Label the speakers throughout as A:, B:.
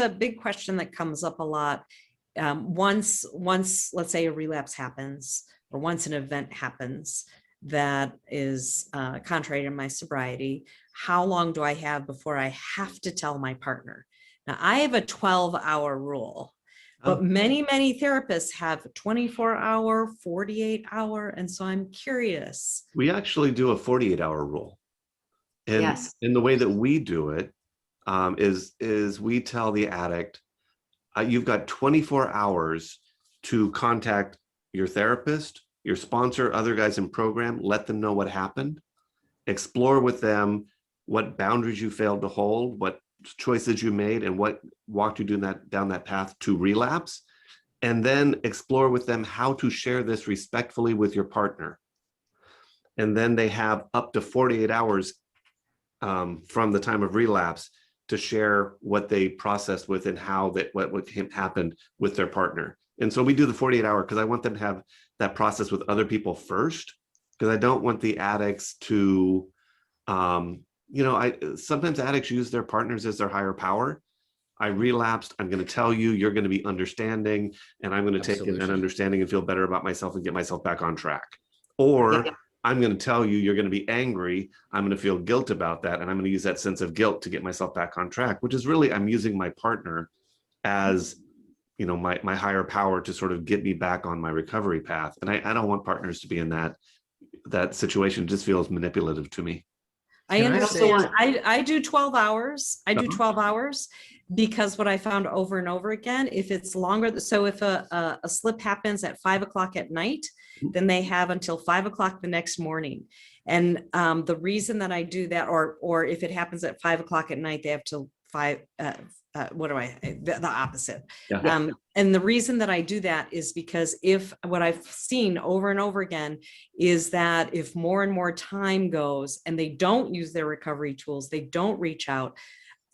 A: a big question that comes up a lot. Once, let's say a relapse happens, or once an event happens that is contrary to my sobriety, how long do I have before I have to tell my partner? Now, I have a 12-hour rule, but many therapists have 24-hour, 48-hour. And so I'm curious.
B: We actually do a 48-hour rule. And
C: Yes.
B: in the way that we do it is we tell the addict, you've got 24 hours to contact your therapist, your sponsor, other guys in program, let them know what happened, explore with them what boundaries you failed to hold, what choices you made, and what walked you down that path to relapse, and then explore with them how to share this respectfully with your partner. And then they have up to 48 hours from the time of relapse to share what they processed with and how that what happened with their partner. And so we do the 48-hour because I want them to have that process with other people first, because I don't want the addicts to, sometimes addicts use their partners as their higher power. I relapsed, I'm going to tell you, you're going to be understanding, and I'm going to take in that understanding and feel better about myself and get myself back on track. Or I'm going to tell you, you're going to be angry, I'm going to feel guilt about that, and I'm going to use that sense of guilt to get myself back on track, which is really, I'm using my partner as, my higher power to sort of get me back on my recovery path. And I don't want partners to be in that situation. It just feels manipulative to me.
A: I understand. I do 12 hours. I do 12 hours because what I found over and over again, if it's longer, so if a slip happens at 5 o'clock at night, then they have until 5 o'clock the next morning. And the reason that I do that, or if it happens at 5 o'clock at night, they have till the opposite.
B: Yeah.
A: And the reason that I do that is because what I've seen over and over again is that if more and more time goes and they don't use their recovery tools, they don't reach out,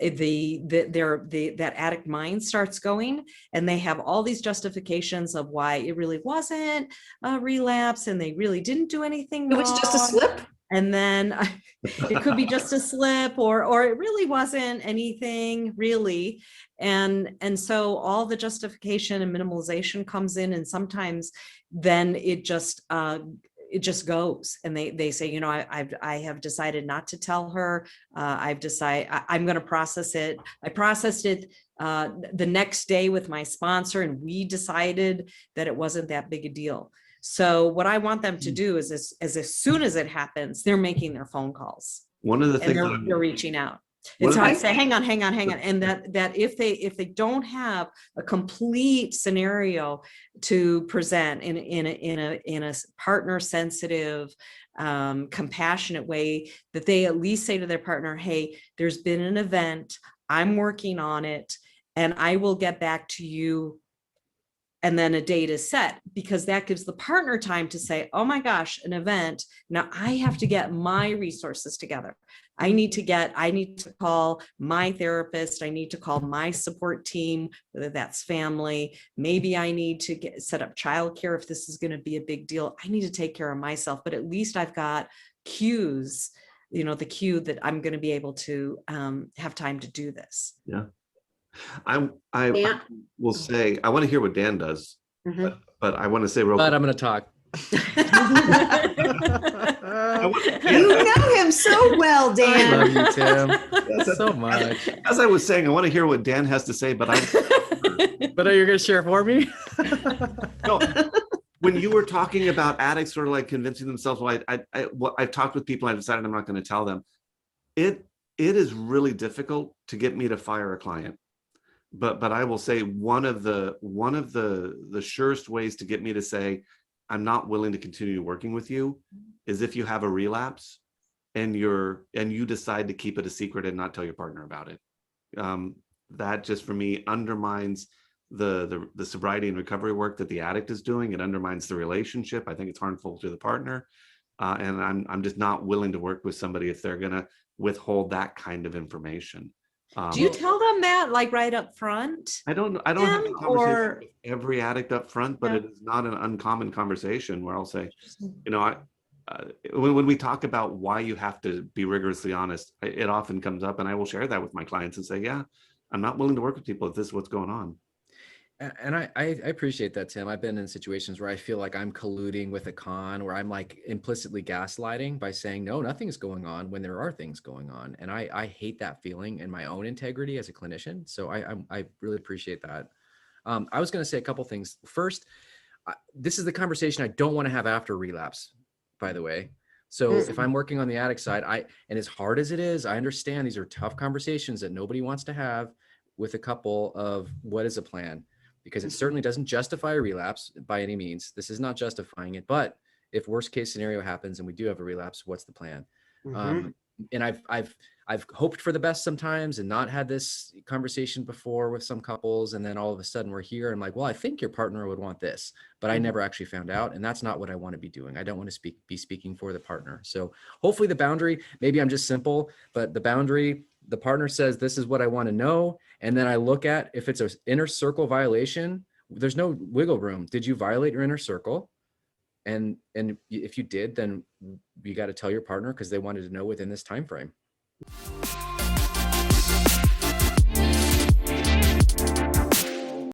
A: that addict mind starts going, and they have all these justifications of why it really wasn't a relapse and they really didn't do anything wrong.
C: It was just a slip.
A: And then it could be just a slip, or it really wasn't anything really. And so all the justification and minimalization comes in, and sometimes then it just goes, and they say, I have decided not to tell her. I've decided I'm going to process it. I processed it the next day with my sponsor, and we decided that it wasn't that big a deal. So what I want them to do is as soon as it happens, they're making their phone calls.
B: One of the things
A: they're reaching out. And so I say, hang on. And that if they don't have a complete scenario to present in a partner sensitive, compassionate way, that they at least say to their partner, hey, there's been an event, I'm working on it, and I will get back to you. And then a date is set, because that gives the partner time to say, oh my gosh, an event. Now I have to get my resources together. I need to call my therapist. I need to call my support team, whether that's family. Maybe I need to set up childcare if this is going to be a big deal. I need to take care of myself, but at least I've got cues, the cue that I'm going to be able to have time to do this.
B: Yeah. I will say, I want to hear what Dan does, but I want to say real quick.
D: But I'm going to talk.
C: You know him so well, Dan.
D: I love you, Tim, so much.
B: As I was saying, I want to hear what Dan has to say, but
D: But are you going to share for me?
B: No. When you were talking about addicts sort of like convincing themselves, I've talked with people, I decided I'm not going to tell them. It is really difficult to get me to fire a client. But I will say one of the surest ways to get me to say I'm not willing to continue working with you is if you have a relapse and you decide to keep it a secret and not tell your partner about it. That just for me undermines the sobriety and recovery work that the addict is doing. It undermines the relationship. I think it's harmful to the partner, and I'm just not willing to work with somebody if they're gonna withhold that kind of information.
A: Do you tell them that like right up front?
B: I don't have a conversation with every addict up front, but it is not an uncommon conversation where I'll say, when we talk about why you have to be rigorously honest, it often comes up, and I will share that with my clients and say, yeah, I'm not willing to work with people if this is what's going on.
D: And I appreciate that, Tim. I've been in situations where I feel like I'm colluding with a con, where I'm like implicitly gaslighting by saying, no, nothing's going on when there are things going on. And I hate that feeling in my own integrity as a clinician. So I really appreciate that. I was going to say a couple things. First, this is the conversation I don't want to have after relapse, by the way. So if I'm working on the addict side, and as hard as it is, I understand these are tough conversations that nobody wants to have with a couple of what is a plan, because it certainly doesn't justify a relapse by any means. This is not justifying it, but if worst case scenario happens and we do have a relapse, what's the plan? And I've hoped for the best sometimes and not had this conversation before with some couples. And then all of a sudden we're here and like, well, I think your partner would want this, but I never actually found out. And that's not what I want to be doing. I don't want to be speaking for the partner. So hopefully the boundary, maybe I'm just simple, but the boundary, the partner says, this is what I want to know. And then I look at if it's an inner circle violation, there's no wiggle room. Did you violate your inner circle? And if you did, then you got to tell your partner because they wanted to know within this time frame.